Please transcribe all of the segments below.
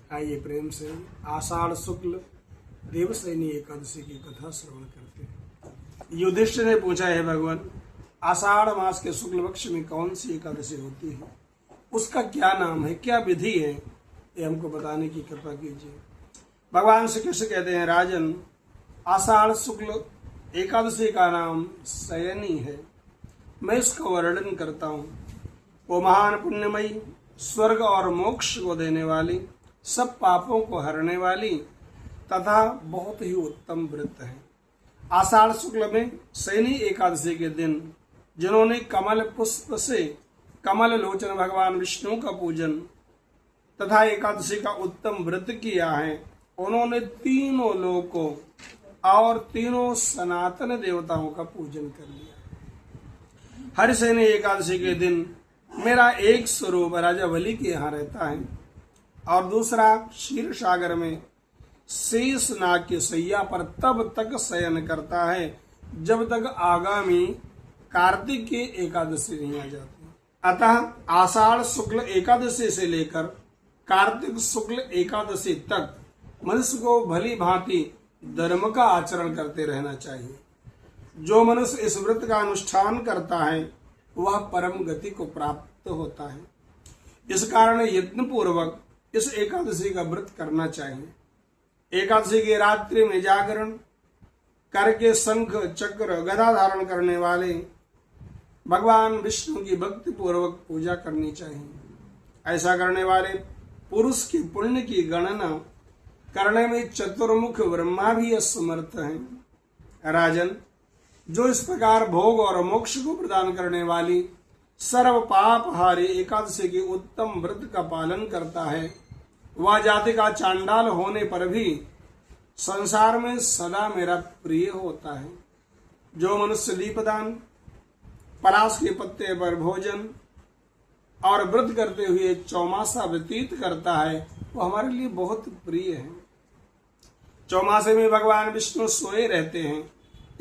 आइए प्रेम से आषाढ़ शुक्ल देवशयनी एकादशी की कथा श्रवण करते हैं। युधिष्ठिर ने पूछा, है भगवान, आषाढ़ मास के शुक्ल पक्ष में कौन सी एकादशी होती है, उसका क्या नाम है, क्या विधि है, ये हमको बताने की कृपा कीजिए। भगवान श्री कृष्ण कहते हैं, राजन, आषाढ़ शुक्ल एकादशी का नाम शयनी है। मैं इसका वर्णन करता हूँ। वो महान पुण्यमयी, स्वर्ग और मोक्ष को देने वाली, सब पापों को हरने वाली तथा बहुत ही उत्तम व्रत है। आषाढ़ शुक्ल में शयनी एकादशी के दिन जिन्होंने कमल पुष्प से कमल लोचन भगवान विष्णु का पूजन तथा एकादशी का उत्तम व्रत किया है, उन्होंने तीनों लोकों और तीनों सनातन देवताओं का पूजन कर लिया। हर शयनी एकादशी के दिन मेरा एक स्वरूप राजा बलि के यहाँ रहता है और दूसरा क्षीर सागर में शेष नाग की सैया पर तब तक शयन करता है जब तक आगामी कार्तिक की एकादशी नहीं आ जाती। अतः आषाढ़ शुक्ल एकादशी से लेकर कार्तिक शुक्ल एकादशी तक मनुष्य को भली भांति धर्म का आचरण करते रहना चाहिए। जो मनुष्य इस व्रत का अनुष्ठान करता है वह परम गति को प्राप्त होता है। इस कारण यत्न पूर्वक इस एकादशी का व्रत करना चाहिए। एकादशी की रात्रि में जागरण करके शंख चक्र गदा धारण करने वाले भगवान विष्णु की भक्ति पूर्वक पूजा करनी चाहिए। ऐसा करने वाले पुरुष की पुण्य की गणना करने में चतुर्मुख ब्रह्मा भी असमर्थ हैं। राजन, जो इस प्रकार भोग और मोक्ष को प्रदान करने वाली सर्व पापहारी एकादशी की उत्तम व्रत का पालन करता है, वह जाति का चांडाल होने पर भी संसार में सदा मेरा प्रिय होता है। जो मनुष्य दीपदान, पलाश के पत्ते पर भोजन और व्रत करते हुए चौमासा व्यतीत करता है, वो हमारे लिए बहुत प्रिय है। चौमासे में भगवान विष्णु सोए रहते हैं,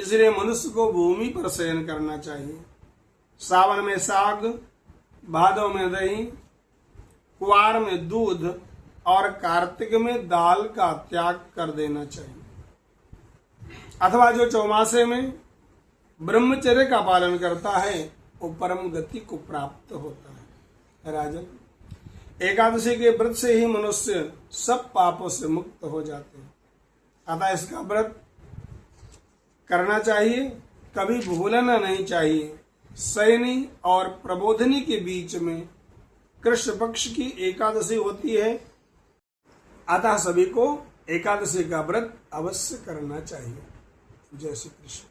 इसलिए मनुष्य को भूमि पर शयन करना चाहिए। सावन में साग, भादव में दही, कुआर में दूध और कार्तिक में दाल का त्याग कर देना चाहिए। अथवा जो चौमासे में ब्रह्मचर्य का पालन करता है वो परम गति को प्राप्त होता है। राजन, एकादशी के व्रत से ही मनुष्य सब पापों से मुक्त हो जाते हैं। अतः इसका व्रत करना चाहिए, कभी भूलना नहीं चाहिए। शयनी और प्रबोधिनी के बीच में कृष्ण पक्ष की एकादशी होती है, अतः सभी को एकादशी का व्रत अवश्य करना चाहिए। जय श्री कृष्ण।